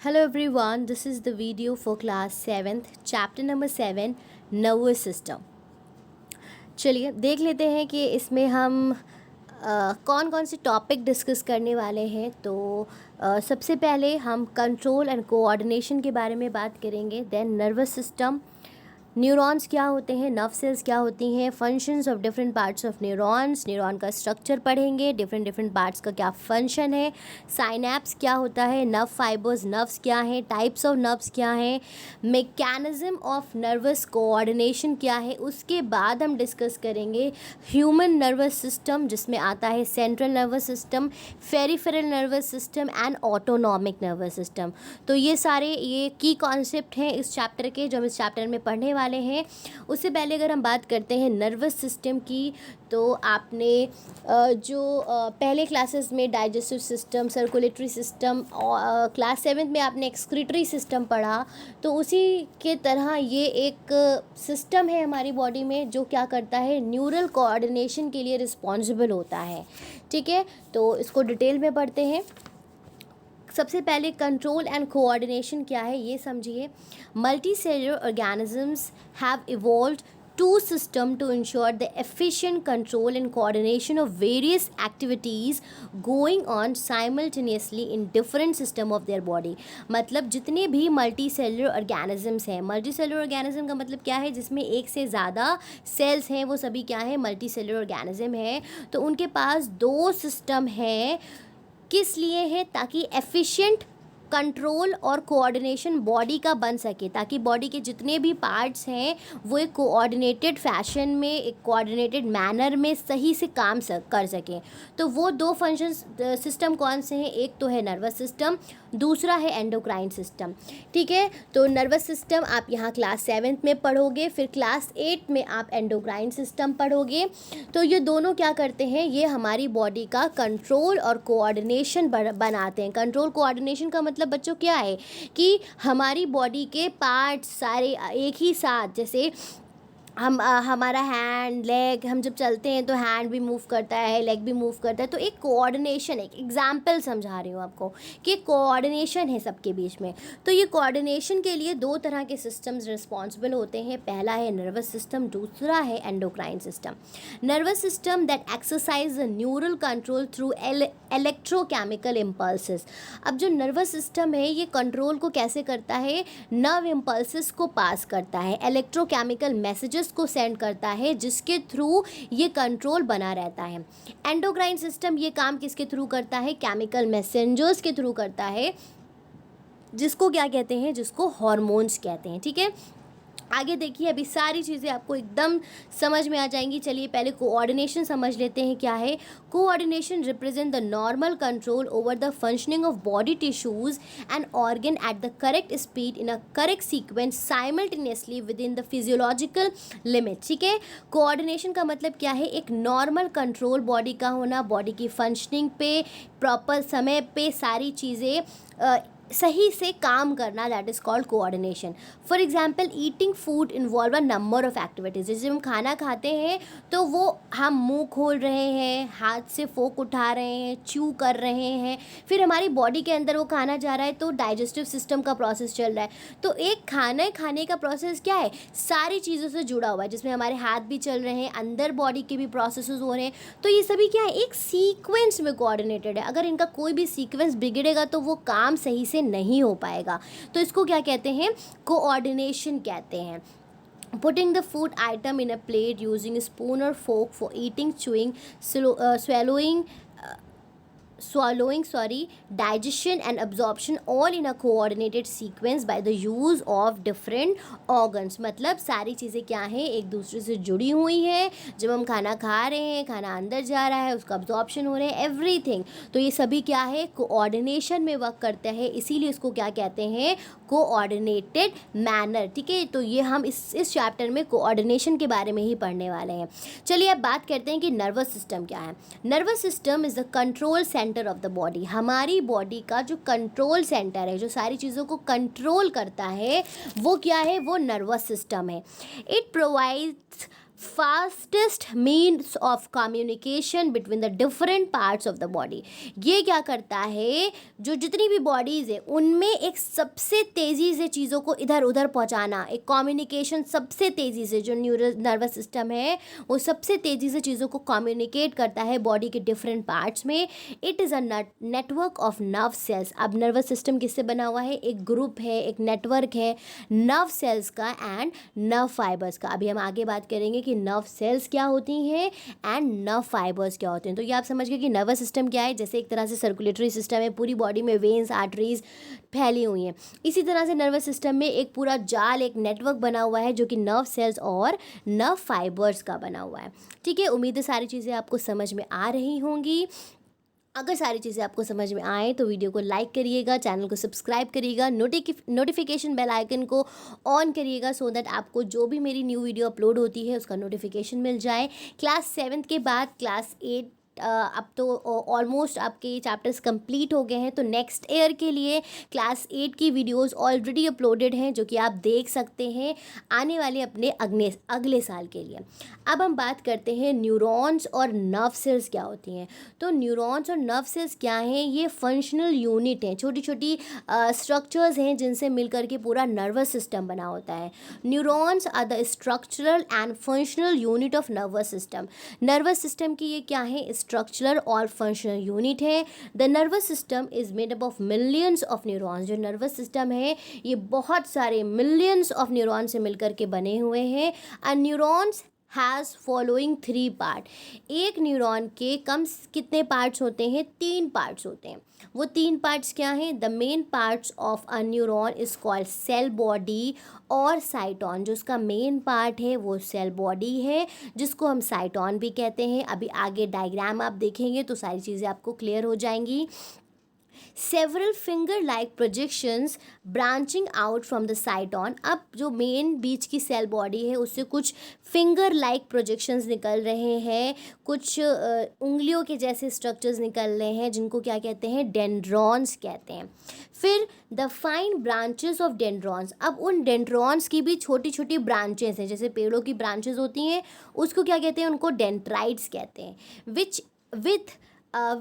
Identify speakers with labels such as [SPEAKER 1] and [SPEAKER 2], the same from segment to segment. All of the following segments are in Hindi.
[SPEAKER 1] Hello everyone, this is the video for class 7th, chapter number 7, nervous system. चलिए देख लेते हैं कि इसमें हम कौन कौन से टॉपिक डिस्कस करने वाले हैं। तो सबसे पहले हम कंट्रोल एंड कोऑर्डिनेशन के बारे में बात करेंगे। देन नर्वस सिस्टम, न्यूरॉन्स क्या होते हैं, नर्व सेल्स क्या होती हैं, functions of different parts of neurons, neuron का स्ट्रक्चर पढ़ेंगे, डिफरेंट पार्ट्स का क्या फंक्शन है, साइनैप्स क्या होता है, नर्व फाइबर्स, नर्व्स क्या हैं, टाइप्स ऑफ नर्व्स क्या हैं, मैकेनिज्म ऑफ नर्वस कोऑर्डिनेशन क्या है। उसके बाद हम डिस्कस करेंगे ह्यूमन नर्वस सिस्टम, जिसमें आता है central nervous system, peripheral nervous system and autonomic nervous system. तो ये सारे ये की कॉन्सेप्ट हैं इस चैप्टर के, जो हम इस चैप्टर में पढ़ने वाले हैं। उससे पहले अगर हम बात करते हैं नर्वस सिस्टम की, तो आपने जो पहले क्लासेस में digestive system, circulatory system, class 7 में आपने एक्सक्रीटरी सिस्टम पढ़ा, तो उसी के तरह ये एक सिस्टम है हमारी बॉडी में जो क्या करता है, न्यूरल कोऑर्डिनेशन के लिए रिस्पॉन्सिबल होता है। ठीक है, तो इसको डिटेल में पढ़ते हैं। सबसे पहले कंट्रोल एंड कोऑर्डिनेशन क्या है ये समझिए। Multi cellular organisms have evolved two system to ensure the efficient control and coordination of various activities going on simultaneously in different system of their body। मतलब जितने भी मल्टी सेलुलर ऑर्गेनिजम्स हैं, मल्टी सेलुलर ऑर्गेनिज्म का मतलब क्या है, जिसमें एक से ज़्यादा सेल्स हैं, वो सभी क्या है, मल्टी सेलुलर ऑर्गेनिज्म है। तो उनके पास दो सिस्टम हैं, किस लिए है, ताकि एफिशिएंट कंट्रोल और कोऑर्डिनेशन बॉडी का बन सके, ताकि बॉडी के जितने भी पार्ट्स हैं वो एक कोऑर्डिनेटेड फैशन में, एक कोऑर्डिनेटेड मैनर में सही से काम कर सकें। तो वो दो फंक्शन सिस्टम कौन से हैं, एक तो है नर्वस सिस्टम, दूसरा है एंडोक्राइन सिस्टम। ठीक है, तो नर्वस सिस्टम आप यहाँ क्लास 7 में पढ़ोगे, फिर क्लास 8 में आप एंडोक्राइन सिस्टम पढ़ोगे। तो ये दोनों क्या करते हैं, ये हमारी बॉडी का कंट्रोल और कोऑर्डिनेशन बनाते हैं। कंट्रोल कोऑर्डिनेशन का मतलब बच्चों क्या है कि हमारी बॉडी के पार्ट्स सारे एक ही साथ, जैसे हम हमारा हैंड, लेग, हम जब चलते हैं तो हैंड भी मूव करता है, लेग भी मूव करता है। तो एक कोऑर्डिनेशन, एक एग्जाम्पल समझा रही हूँ आपको कि कोऑर्डिनेशन है सबके बीच में। तो ये कोऑर्डिनेशन के लिए दो तरह के सिस्टम्स रिस्पॉन्सिबल होते हैं। पहला है नर्वस सिस्टम, दूसरा है endocrine system. Nervous system that exercise the neural control through electrochemical impulses. अब जो नर्वस सिस्टम है ये कंट्रोल को कैसे करता है, नर्व इम्पल्सेस को पास करता है, इलेक्ट्रोकेमिकल मैसेजेस को सेंड करता है, जिसके थ्रू ये कंट्रोल बना रहता है। एंडोक्राइन सिस्टम ये काम किसके थ्रू करता है, केमिकल मैसेंजर्स के थ्रू करता है, जिसको क्या कहते हैं, जिसको हार्मोन्स कहते हैं। ठीक है, आगे देखिए, अभी सारी चीज़ें आपको एकदम समझ में आ जाएंगी। चलिए पहले कोऑर्डिनेशन समझ लेते हैं क्या है। Coordination represent the normal control over the functioning of body tissues and organ at the correct speed in a correct sequence simultaneously with in the physiological limit. ठीक है, कोऑर्डिनेशन का मतलब क्या है, एक नॉर्मल कंट्रोल बॉडी का होना, बॉडी की फंक्शनिंग पे प्रॉपर समय पे सारी चीज़ें सही से काम करना, that is called coordination. For example eating food involve a number of activities. जैसे हम खाना खाते हैं तो वो हम मुंह खोल रहे हैं, हाथ से फोक उठा रहे हैं, च्यू कर रहे हैं, फिर हमारी बॉडी के अंदर वो खाना जा रहा है, तो डाइजेस्टिव सिस्टम का प्रोसेस चल रहा है। तो एक खाना खाने का प्रोसेस क्या है, सारी चीज़ों से जुड़ा हुआ है, जिसमें हमारे हाथ भी चल रहे हैं, अंदर बॉडी के भी प्रोसेस हो रहे हैं। तो ये सभी क्या है, एक सीक्वेंस में कोऑर्डिनेटेड है। अगर इनका कोई भी सीक्वेंस बिगड़ेगा तो वो काम सही से नहीं हो पाएगा। तो इसको क्या कहते हैं, कोऑर्डिनेशन कहते हैं। Putting the food item in a plate using a spoon or fork for eating, chewing, swallowing, digestion and absorption, all in a coordinated sequence by the use of different organs। मतलब सारी चीज़ें क्या हैं, एक दूसरे से जुड़ी हुई हैं। जब हम खाना खा रहे हैं, खाना अंदर जा रहा है, उसका अब्जॉर्प्शन हो रहा है, एवरीथिंग। तो ये सभी क्या है, कोऑर्डिनेशन में वर्क करते हैं, इसीलिए इसको क्या कहते हैं, कोऑर्डिनेटेड मैनर। ठीक है, तो ये हम इस चैप्टर में कोऑर्डिनेशन के बारे में ही पढ़ने वाले हैं। चलिए अब बात करते हैं कि नर्वस सिस्टम क्या है। Nervous system is the control centre of the body. हमारी बॉडी का जो कंट्रोल सेंटर है, जो सारी चीज़ों को कंट्रोल करता है, वो क्या है, वो नर्वस सिस्टम है। It provides fastest means of communication between the different parts of the body. ये क्या करता है, जो जितनी भी बॉडीज़ है उनमें एक सबसे तेज़ी से चीज़ों को इधर उधर पहुंचाना, एक कम्युनिकेशन सबसे तेज़ी से, जो नर्वस सिस्टम है वो सबसे तेज़ी से चीज़ों को कम्युनिकेट करता है बॉडी के डिफरेंट पार्ट्स में। It is a network of nerve cells. अब नर्वस सिस्टम किससे बना हुआ है, एक ग्रुप है, एक नेटवर्क है नर्व सेल्स का एंड नर्व फाइबर्स का। अभी हम आगे बात करेंगे कि नर्व सेल्स क्या होती हैं एंड नर्व फाइबर्स क्या होते हैं। तो ये आप समझ गए कि नर्वस सिस्टम क्या है, जैसे एक तरह से सर्कुलेटरी सिस्टम है, पूरी बॉडी में वेन्स आर्टरीज फैली हुई हैं, इसी तरह से नर्वस सिस्टम में एक पूरा जाल, एक नेटवर्क बना हुआ है जो कि नर्व सेल्स और नर्व फाइबर्स का बना हुआ है। ठीक है, उम्मीद है सारी चीज़ें आपको समझ में आ रही होंगी। अगर सारी चीज़ें आपको समझ में आए तो वीडियो को लाइक करिएगा, चैनल को सब्सक्राइब करिएगा, नोटिफिकेशन बेल आइकन को ऑन करिएगा सो दैट आपको जो भी मेरी न्यू वीडियो अपलोड होती है उसका नोटिफिकेशन मिल जाए। क्लास 7 के बाद क्लास 8 अब तो ऑलमोस्ट आपके चैप्टर्स कंप्लीट हो गए हैं, तो नेक्स्ट ईयर के लिए क्लास 8 की वीडियोस ऑलरेडी अपलोडेड हैं जो कि आप देख सकते हैं आने वाले अपने अगले साल के लिए। अब हम बात करते हैं न्यूरॉन्स और नर्व सेल्स क्या होती हैं। तो न्यूरॉन्स और नर्व सेल्स क्या हैं, ये फंक्शनल यूनिट हैं, छोटी छोटी स्ट्रक्चर्स हैं जिनसे मिलकर के पूरा नर्वस सिस्टम बना होता है। Neurons are the structural and functional unit of nervous system. Nervous system की ये क्या है, स्ट्रक्चरल और फंक्शनल यूनिट है। The nervous system is made up of millions of neurons. जो नर्वस सिस्टम है ये बहुत सारे मिलियंस ऑफ न्यूरॉन से मिलकर के बने हुए हैं। अ न्यूरॉन्स हैज़ फॉलोइंग 3 पार्ट। एक न्यूरॉन के कितने पार्ट्स होते हैं, 3 पार्ट्स होते हैं। वो 3 पार्ट्स क्या हैं, the main parts of a neuron is called cell body और साइटॉन। जो उसका मेन पार्ट है वो सेल बॉडी है जिसको हम साइटॉन भी कहते हैं। अभी आगे डायग्राम आप देखेंगे तो सारी चीज़ें आपको क्लियर हो जाएंगी। Several finger like projections branching out from the cyton. अब जो मेन बीच की सेल बॉडी है उससे कुछ फिंगर लाइक प्रोजेक्शंस निकल रहे हैं, कुछ उंगलियों के जैसे स्ट्रक्चर्स निकल रहे हैं जिनको क्या कहते हैं, डेंड्रॉन्स कहते हैं। फिर the fine branches of dendrons. अब उन डेंड्रॉन्स की भी छोटी छोटी ब्रांचेस हैं, जैसे पेड़ों की ब्रांचेस होती हैं उसको क्या कहते हैं, उनको डेंड्राइट्स कहते हैं।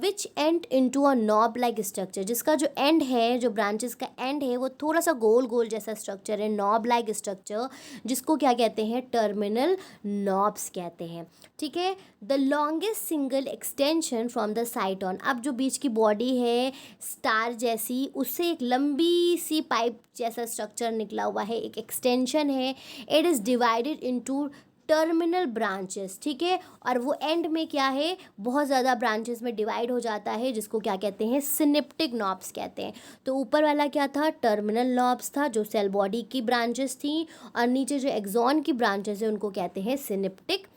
[SPEAKER 1] Which end into a knob like structure. जिसका जो एंड है, जो ब्रांचेस का एंड है वो थोड़ा सा गोल गोल जैसा स्ट्रक्चर है, नॉब लाइक स्ट्रक्चर, जिसको क्या कहते हैं, टर्मिनल नॉब्स कहते हैं। ठीक है, the longest single extension from the cyton. अब जो बीच की बॉडी है स्टार जैसी, उससे एक लंबी सी पाइप जैसा स्ट्रक्चर निकला हुआ है, एक एक्सटेंशन है। It is divided into terminal branches. ठीक है, और वो एंड में क्या है, बहुत ज़्यादा ब्रांचेस में डिवाइड हो जाता है जिसको क्या कहते हैं, सिनेप्टिक नॉब्स कहते हैं। तो ऊपर वाला क्या था, टर्मिनल नॉब्स था जो सेल बॉडी की ब्रांचेस थी, और नीचे जो एक्सॉन की ब्रांचेस है उनको कहते हैं सिनेप्टिक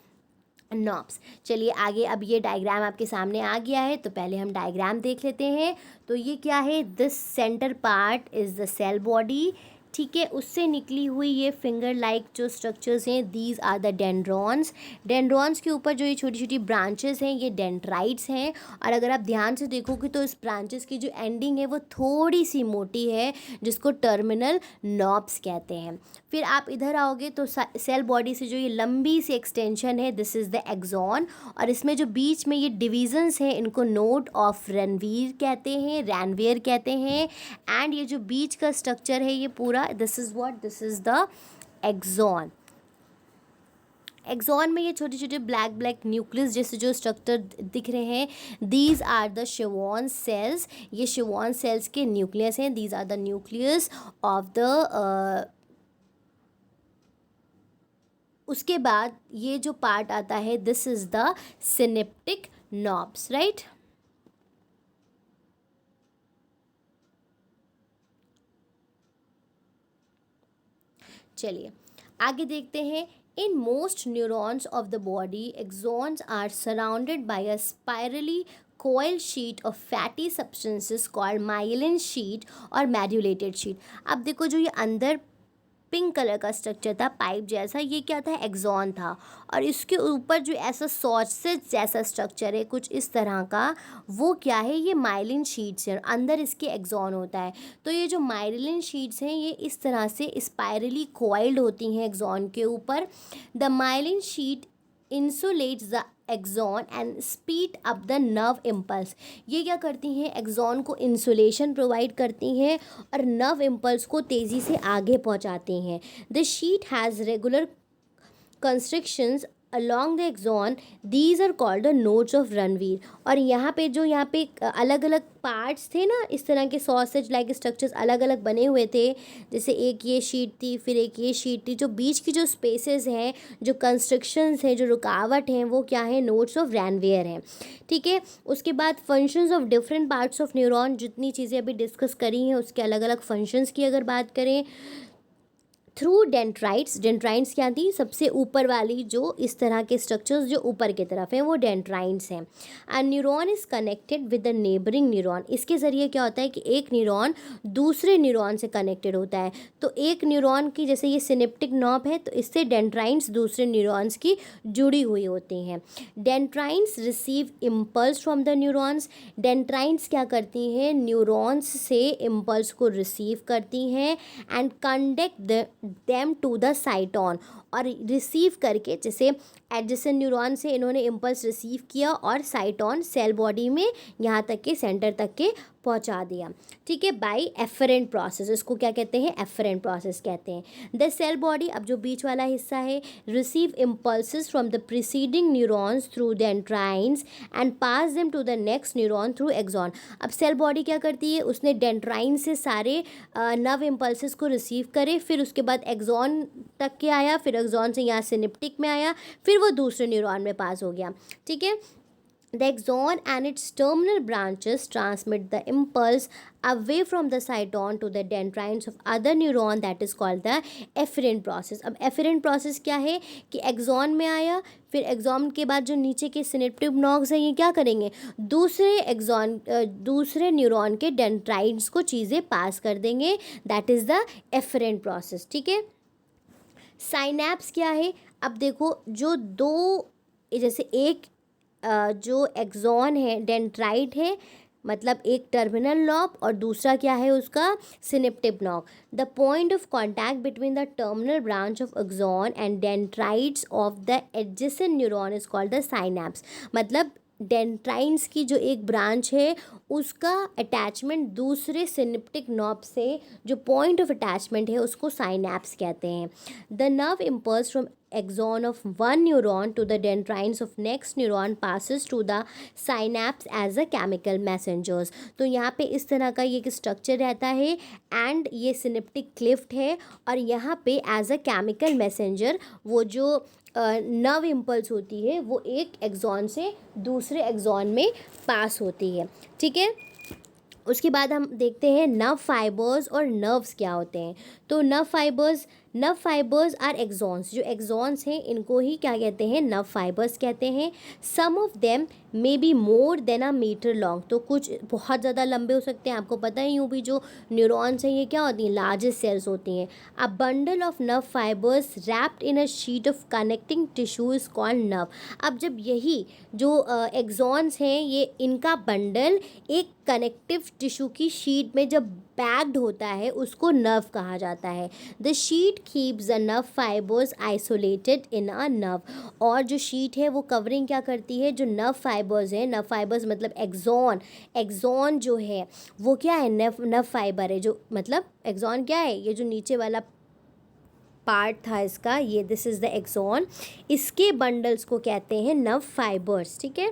[SPEAKER 1] नॉब्स। चलिए आगे, अब ये डायग्राम आपके सामने आ गया है तो पहले हम डायग्राम देख लेते हैं। तो ये क्या है, this centre part is the cell body. ठीक है, उससे निकली हुई ये फिंगर लाइक जो स्ट्रक्चर्स हैं, these are the dendrons. Dendrons के ऊपर जो ये छोटी छोटी ब्रांचेस हैं ये डेंड्राइट्स हैं। और अगर आप ध्यान से देखोगे तो इस ब्रांचेस की जो एंडिंग है वो थोड़ी सी मोटी है जिसको टर्मिनल नॉब्स कहते हैं। फिर आप इधर आओगे तो सेल बॉडी से जो ये लंबी सी एक्सटेंशन है, दिस इज़ द एक्सॉन। और इसमें जो बीच में ये डिविजन्स हैं इनको नोड ऑफ रैनवीयर कहते हैं। एंड ये जो बीच का स्ट्रक्चर है ये पूरा, this is the axon. Axon में ये छोटे छोटे ब्लैक न्यूक्लियस जैसे जो स्ट्रक्चर दिख रहे हैं, these are the Schwann cells. ये शिवॉन सेल्स के न्यूक्लियस हैं, these are the nucleus of the उसके बाद ये जो पार्ट आता है, this is the synaptic knobs, right. चलिए आगे देखते हैं। In most neurons of the body, axons are surrounded by a spirally coil sheet of fatty substances called myelin sheet और मेड्यूलेटेड शीट। अब देखो जो ये अंदर पिंक कलर का स्ट्रक्चर था पाइप जैसा, ये क्या था, एक्सॉन था। और इसके ऊपर जो ऐसा सॉसेज जैसा स्ट्रक्चर है कुछ इस तरह का, वो क्या है, ये माइलिन शीट्स है, अंदर इसके एक्सॉन होता है। तो ये जो माइलिन शीट्स हैं ये इस तरह से स्पाइरली कॉइल्ड होती हैं एक्सॉन के ऊपर। The myelin sheath insulates the axon and speed up the nerve impulse। ये क्या करती हैं, एक्सॉन को इंसुलेशन प्रोवाइड करती हैं और नर्व इम्पल्स को तेज़ी से आगे पहुंचाती हैं। The sheet has regular constrictions along the axon, these are called the nodes of Ranvier। और यहाँ पे अलग अलग पार्ट्स थे ना, इस तरह के सॉसेज लाइक स्ट्रक्चर्स अलग अलग बने हुए थे, जैसे एक ये शीट थी, फिर एक ये शीट थी, जो बीच की जो स्पेसेस हैं, जो कंस्ट्रक्शंस हैं, जो रुकावट हैं, वो क्या है, नोड्स ऑफ रैनवियर हैं। ठीक है, उसके बाद functions of different parts of neuron, जितनी चीज़ें अभी डिस्कस करी हैं उसके अलग अलग फंक्शंस की अगर बात करें। थ्रू डेंड्राइट्स, डेंड्राइट्स क्या थी, सबसे ऊपर वाली जो इस तरह के स्ट्रक्चर्स जो ऊपर की तरफ हैं वो डेंड्राइट्स हैं। And neuron is connected with the neighbouring neuron. इसके ज़रिए क्या होता है कि एक न्यूरॉन दूसरे न्यूरॉन से कनेक्टेड होता है। तो एक न्यूरॉन की, जैसे ये सिनेप्टिक नॉब है, तो इससे डेंड्राइट्स दूसरे न्यूरॉन्स की जुड़ी हुई होती हैं। Dendrites receive impulse from the neurons. Dendrites क्या करती हैं, न्यूरॉन्स से इम्पल्स को रिसीव करती हैं and conduct them to the cyton. और रिसीव करके, जैसे एडजेसेंट न्यूरॉन से इन्होंने इम्पल्स रिसीव किया और साइटोन सेल बॉडी में यहाँ तक के सेंटर तक के पहुँचा दिया। ठीक है, बाय एफरेंट प्रोसेस। इसको क्या कहते हैं, एफरेंट प्रोसेस कहते हैं। द सेल बॉडी, अब जो बीच वाला हिस्सा है, receive impulses from the preceding neurons through dendrites and pass them to the next neuron through axon. अब सेल बॉडी क्या करती है, उसने डेंड्राइन से सारे नर्व इम्पल्सेस को रिसीव करे, फिर उसके बाद एक्सॉन तक के आया, फिर एक्सॉन से यहाँ सिनेप्टिक में आया, फिर वो दूसरे न्यूरॉन में पास हो गया। ठीक है, the axon and its terminal branches transmit the impulse away from the cyton to the dendrites of other neuron, that is called the efferent process। अब efferent process क्या है कि एक्सॉन में आया, फिर एक्सॉन के बाद जो नीचे के सिनेप्टिक नॉब्स हैं ये क्या करेंगे, दूसरे न्यूरॉन के डेंड्राइट्स को चीज़ें पास कर देंगे, that is the efferent process। ठीक है, साइनैप्स क्या है, अब देखो जो दो, जैसे एक जो एक्सॉन है, डेंड्राइट है, मतलब एक टर्मिनल नॉब और दूसरा क्या है उसका synaptic knob. The point of contact between the terminal branch of axon and dendrites of the adjacent neuron is called the synapse. मतलब डेंड्राइट्स की जो एक ब्रांच है उसका अटैचमेंट दूसरे सिनेप्टिक नॉब से, जो पॉइंट ऑफ अटैचमेंट है, उसको साइनैप्स कहते हैं। The nerve impulse from axon of one neuron to the dendrites of next neuron passes to the synapse as a chemical messengers। तो यहाँ पे इस तरह का ये स्ट्रक्चर रहता है एंड ये सिनेप्टिक क्लिफ्ट है, और यहाँ पे एज अ केमिकल मैसेंजर वो जो नर्व इम्पल्स होती है वो एक एक्सॉन से दूसरे एक्सॉन में पास होती है। ठीक है, उसके बाद हम देखते हैं नर्व फाइबर्स और नर्व्स क्या होते हैं। तो नर्व फाइबर्स आर एक्सॉन्स। जो एक्सॉन्स हैं इनको ही क्या कहते हैं, नर्व फाइबर्स कहते हैं। Some of them may be more than a metre long. तो कुछ बहुत ज़्यादा लंबे हो सकते हैं, आपको पता ही यूँ भी जो न्यूरॉन्स हैं ये क्या होती हैं, लार्जेस्ट सेल्स होती हैं। A bundle of nerve fibres wrapped in a sheet of connecting tissue is called nerve. अब जब यही जो एक्सॉन्स हैं ये इनका बंडल एक कनेक्टिव टिश्यू की शीट में जब पैक्ड होता है उसको नर्व कहा जाता है। The sheet keeps the nerve fibres isolated in a nerve. और जो शीट है वो कवरिंग क्या करती है, जो नर्व फाइबर्स हैं, नर्व फाइबर्स मतलब एक्सॉन जो है वो क्या है, नर्व फाइबर है। जो मतलब एक्सॉन क्या है, ये जो नीचे वाला पार्ट था इसका, ये दिस इज़ द एक्सॉन, इसके बंडल्स को कहते हैं नर्व फाइबर्स। ठीक है,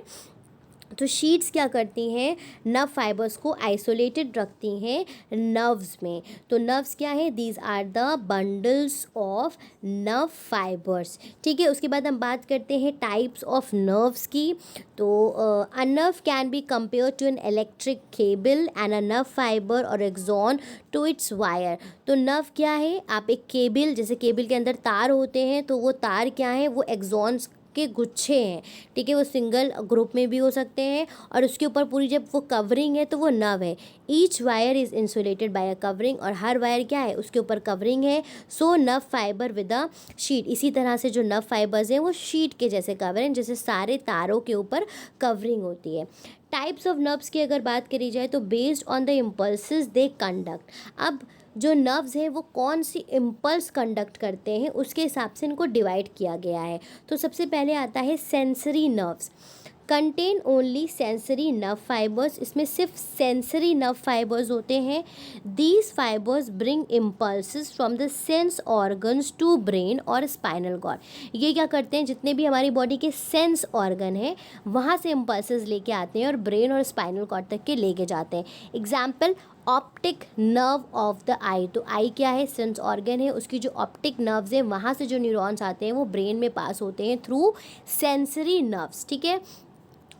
[SPEAKER 1] तो शीट्स क्या करती हैं, नर्व फाइबर्स को आइसोलेटेड रखती हैं नर्व्स में। तो नर्व्स क्या है, these are the bundles of nerve fibres. ठीक है, उसके बाद हम बात करते हैं टाइप्स ऑफ नर्व्स की। तो a nerve can be compare to an electric cable and a nerve fibre और एक्सॉन टू इट्स वायर। तो नर्व क्या है, आप एक केबल, जैसे केबल के अंदर तार होते हैं, तो वो तार क्या है, वो एक्सॉन्स के गुच्छे हैं। ठीक है, वो सिंगल ग्रुप में भी हो सकते हैं, और उसके ऊपर पूरी जब वो कवरिंग है तो वो नर्व है। Each wire is insulated by a covering, और हर वायर क्या है, उसके ऊपर कवरिंग है। So nerve fibre with a sheath, इसी तरह से जो नर्व फाइबर्स हैं वो शीट के जैसे कवर हैं, जैसे सारे तारों के ऊपर कवरिंग होती है। टाइप्स ऑफ नर्व्स की अगर बात करी जाए तो based on the impulses they conduct. अब जो नर्व्स हैं वो कौन सी इम्पल्स कंडक्ट करते हैं उसके हिसाब से इनको डिवाइड किया गया है। तो सबसे पहले आता है sensory nerves, contain only sensory nerve fibres, इसमें सिर्फ सेंसरी नर्व फाइबर्स होते हैं। These fibres bring impulses from the sense organs to brain और स्पाइनल कॉर्ड। ये क्या करते हैं, जितने भी हमारी बॉडी के सेंस ऑर्गन हैं वहाँ से इम्पल्सेस लेके आते हैं और ब्रेन और स्पाइनल कॉर्ड तक के लेके जाते हैं। Example optic nerve of the eye, तो आई क्या है, सेंस ऑर्गन है, उसकी जो ऑप्टिक नर्व्स हैं वहाँ से जो न्यूरॉन्स आते हैं वो ब्रेन में पास होते हैं थ्रू सेंसरी नर्व्स, ठीक है।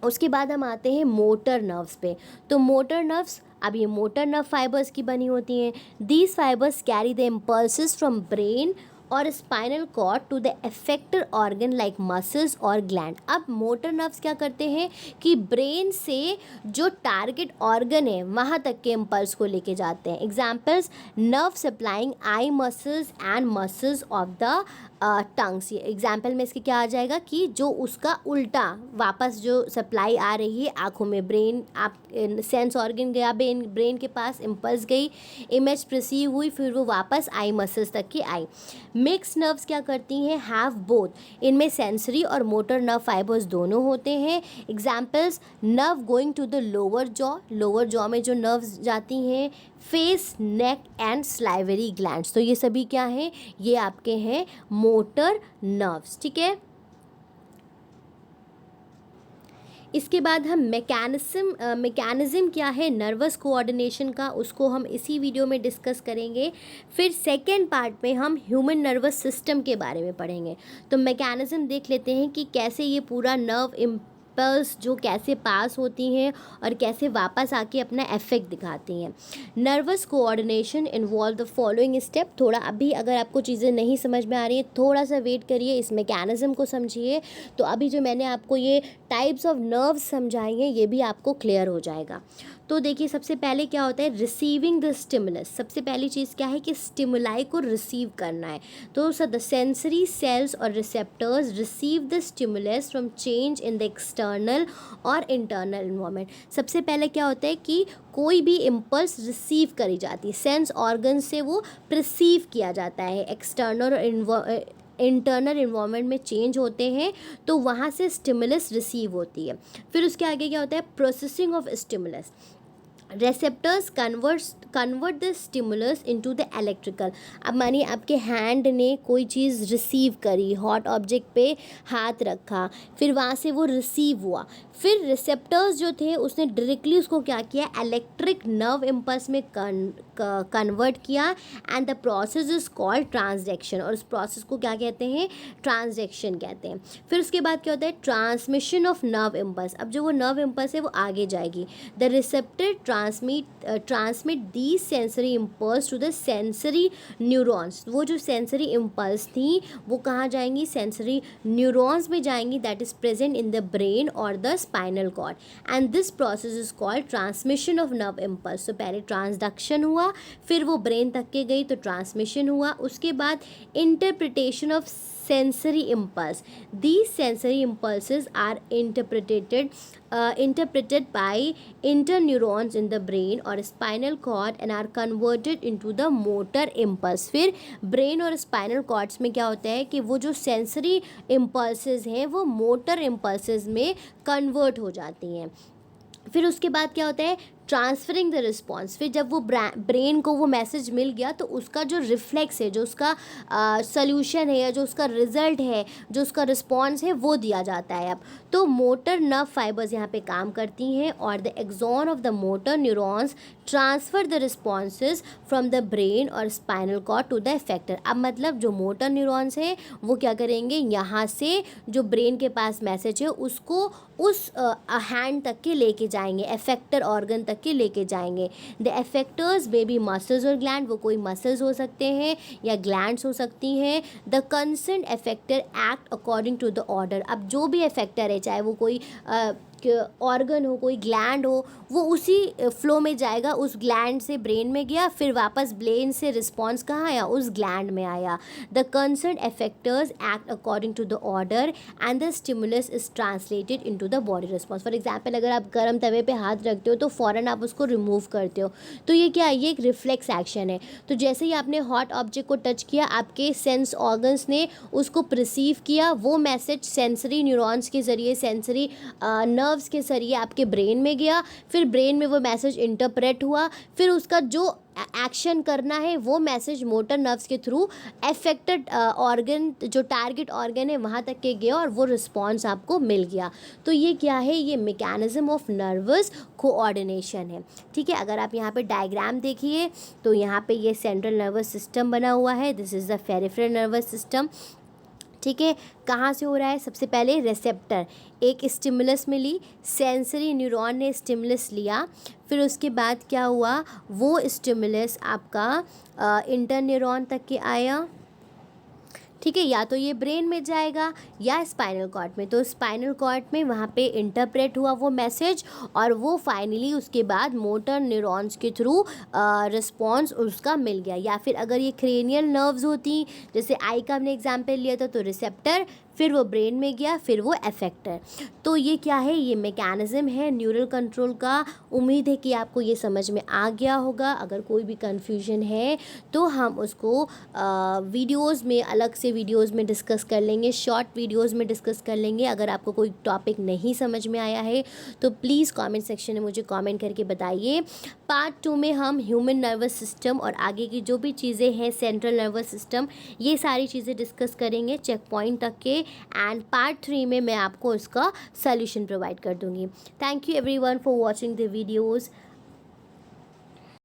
[SPEAKER 1] उसके बाद हम आते हैं मोटर नर्व्स पे। तो मोटर नर्व्स, अब ये मोटर नर्व फाइबर्स की बनी होती हैं। These fibres carry the impulses from brain और spinal cord to the effector organ like muscles और ग्लैंड। अब मोटर नर्व्स क्या करते हैं कि ब्रेन से जो टारगेट ऑर्गन है वहाँ तक के इम्पल्स को लेके जाते हैं। Examples nerve supplying eye muscles and muscles of the tongues. ये एग्जाम्पल में इसके क्या आ जाएगा कि जो उसका उल्टा वापस जो सप्लाई आ रही है आँखों में, ब्रेन आप सेंस ऑर्गन गया ब्रेन के पास, इम्पल्स गई, इमेज परसीव हुई, फिर वो वापस आई मसल्स तक की आई। मिक्स नर्व्स क्या करती हैं, हैव बोथ, इनमें सेंसरी और मोटर नर्व फाइबर्स दोनों होते हैं। Examples nerve going to the lower jaw में जो नर्व्स जाती हैं, face, neck and salivary glands. तो ये सभी क्या हैं, ये आपके हैं मोटर नर्व्स, ठीक है। इसके बाद हम मैकेनिज्म क्या है नर्वस कोऑर्डिनेशन का, उसको हम इसी वीडियो में डिस्कस करेंगे। फिर सेकेंड पार्ट में हम ह्यूमन नर्वस सिस्टम के बारे में पढ़ेंगे। तो मैकेनिज्म देख लेते हैं कि कैसे ये पूरा नर्व इम्पल्स जो कैसे पास होती हैं और कैसे वापस आके अपना इफेक्ट दिखाती हैं। Nervous coordination involve the following step. थोड़ा अभी अगर आपको चीज़ें नहीं समझ में आ रही है थोड़ा सा वेट करिए, इस मैकेनिज्म को समझिए। तो अभी जो मैंने आपको ये टाइप्स ऑफ नर्व्स समझाई हैं ये भी आपको क्लियर हो जाएगा। तो देखिए सबसे पहले क्या होता है, रिसीविंग द स्टिमुलस। सबसे पहली चीज़ क्या है कि स्टिमुलाई को रिसीव करना है। तो द सेंसरी सेल्स और receptors receive the stimulus from change in the external और इंटरनल इन्वायरमेंट। सबसे पहले क्या होता है कि कोई भी इम्पल्स रिसीव करी जाती है, सेंस ऑर्गन से वो परसीव किया जाता है, एक्सटर्नल और इंटरनल इन्वायरमेंट में चेंज होते हैं तो वहाँ से स्टिमुलस रिसीव होती है। फिर उसके आगे क्या होता है, processing of stimulus. Receptors convert the stimulus into the electrical. अब मानिए आपके हैंड ने कोई चीज़ रिसीव करी, हॉट ऑब्जेक्ट पे हाथ रखा, फिर वहाँ से वो रिसीव हुआ, फिर रिसेप्टर्स जो थे उसने डायरेक्टली उसको क्या किया, इलेक्ट्रिक नर्व इम्पल्स में कन्वर्ट किया and the process is called transduction. और उस प्रोसेस को क्या कहते हैं, ट्रांसडक्शन कहते हैं। फिर उसके बाद क्या होता है, ट्रांसमिशन ऑफ नर्व इम्पल्स। अब जो वो नर्व इम्पल्स है वो आगे जाएगी। The receptor transmit these sensory impulse to the sensory neurons. वो जो सेंसरी इम्पल्स थी वो कहाँ जाएंगी, सेंसरी न्यूरॉन्स में जाएंगी, that is present in the brain और the spinal cord and this process is called transmission of nerve impulse. तो पहले ट्रांसडक्शन हुआ, फिर वो ब्रेन तक के गई तो ट्रांसमिशन हुआ। उसके बाद interpretation of sensory impulse. These sensory impulses are interpreted by interneurons in the brain or spinal cord and are converted into the motor impulse. फिर brain और spinal cords में क्या होता है कि वो जो sensory impulses हैं वो motor impulses में convert हो जाती हैं। फिर उसके बाद क्या होता है, ट्रांसफरिंग द रिस्पॉन्स। फिर जब वो ब्रेन को वो मैसेज मिल गया तो उसका जो रिफ्लेक्स है, जो उसका सॉल्यूशन है या जो उसका रिजल्ट है, जो उसका रिस्पॉन्स है वो दिया जाता है। अब तो मोटर नर्व फाइबर्स यहाँ पे काम करती हैं और the axon of the motor neurons transfer the responses from the brain और spinal cord to the effector. अब मतलब जो मोटर न्यूरॉन्स हैं वो क्या करेंगे, यहाँ से जो ब्रेन के पास मैसेज है उसको उस हैंड तक के लेके जाएंगे, इफेक्टर ऑर्गन तक के लेके जाएंगे। The effectors may be muscles और ग्लैंड, वो कोई मसल्स हो सकते हैं या ग्लैंड्स हो सकती हैं। The concern effector act according to the order. अब जो भी इफेक्टर है, चाहे वो कोई ऑर्गन हो, कोई ग्लैंड हो, वो उसी फ्लो में जाएगा, उस ग्लैंड से ब्रेन में गया, फिर वापस ब्रेन से रिस्पॉन्स कहाँ आया, उस ग्लैंड में आया. The concern effectors act according to the order and the stimulus is translated into the body response. For example अगर आप गर्म तवे पे हाथ रखते हो तो फ़ौरन आप उसको रिमूव करते हो, तो ये क्या है, ये एक रिफ्लेक्स एक्शन है. तो जैसे ही आपने हॉट ऑब्जेक्ट को टच किया, आपके सेंस ऑर्गन्स ने उसको परसीव किया, वो मैसेज सेंसरी न्यूरॉन्स के ज़रिए, सेंसरी नर्व्स के ज़रिए आपके ब्रेन में गया, फिर ब्रेन में वो मैसेज इंटरप्रेट हुआ, फिर उसका जो एक्शन करना है वो मैसेज मोटर नर्व्स के थ्रू एफेक्टेड ऑर्गन, जो टारगेट ऑर्गन है वहाँ तक के गया और वो रिस्पॉन्स आपको मिल गया. तो ये क्या है, ये मैकेनिज्म ऑफ नर्वस कोऑर्डिनेशन है. ठीक है, अगर आप यहाँ पे डायग्राम देखिए तो यहाँ पे ये सेंट्रल नर्वस सिस्टम बना हुआ है, this is the peripheral nervous system. ठीक है, कहाँ से हो रहा है, सबसे पहले रिसेप्टर, एक स्टिमुलस मिली, सेंसरी न्यूरॉन ने स्टिमुलस लिया, फिर उसके बाद क्या हुआ, वो स्टिमुलस आपका इंटर न्यूरॉन तक के आया. ठीक है, या तो ये ब्रेन में जाएगा या स्पाइनल कॉर्ड में, तो स्पाइनल कॉर्ड में वहाँ पे इंटरप्रेट हुआ वो मैसेज, और वो फाइनली उसके बाद मोटर न्यूरॉन्स के थ्रू रिस्पॉन्स उसका मिल गया. या फिर अगर ये क्रेनियल नर्व्स होती, जैसे आई का हमने एग्जांपल लिया था, तो रिसेप्टर, फिर वो ब्रेन में गया, फिर वो एफेक्टर. तो ये क्या है, ये मैकेनिज्म है न्यूरल कंट्रोल का. उम्मीद है कि आपको ये समझ में आ गया होगा. अगर कोई भी कन्फ्यूजन है तो हम उसको वीडियोज़ में, अलग से वीडियोज़ में डिस्कस कर लेंगे, शॉर्ट वीडियोज़ में डिस्कस कर लेंगे. अगर आपको कोई टॉपिक नहीं समझ में आया है तो प्लीज़ कमेंट सेक्शन में मुझे कमेंट करके बताइए. पार्ट 2 में हम ह्यूमन नर्वस सिस्टम और आगे की जो भी चीज़ें हैं, सेंट्रल नर्वस सिस्टम, ये सारी चीज़ें डिस्कस करेंगे चेक पॉइंट तक के. एंड पार्ट 3 में मैं आपको इसका सॉल्यूशन प्रोवाइड कर दूँगी. Thank you everyone for watching the videos.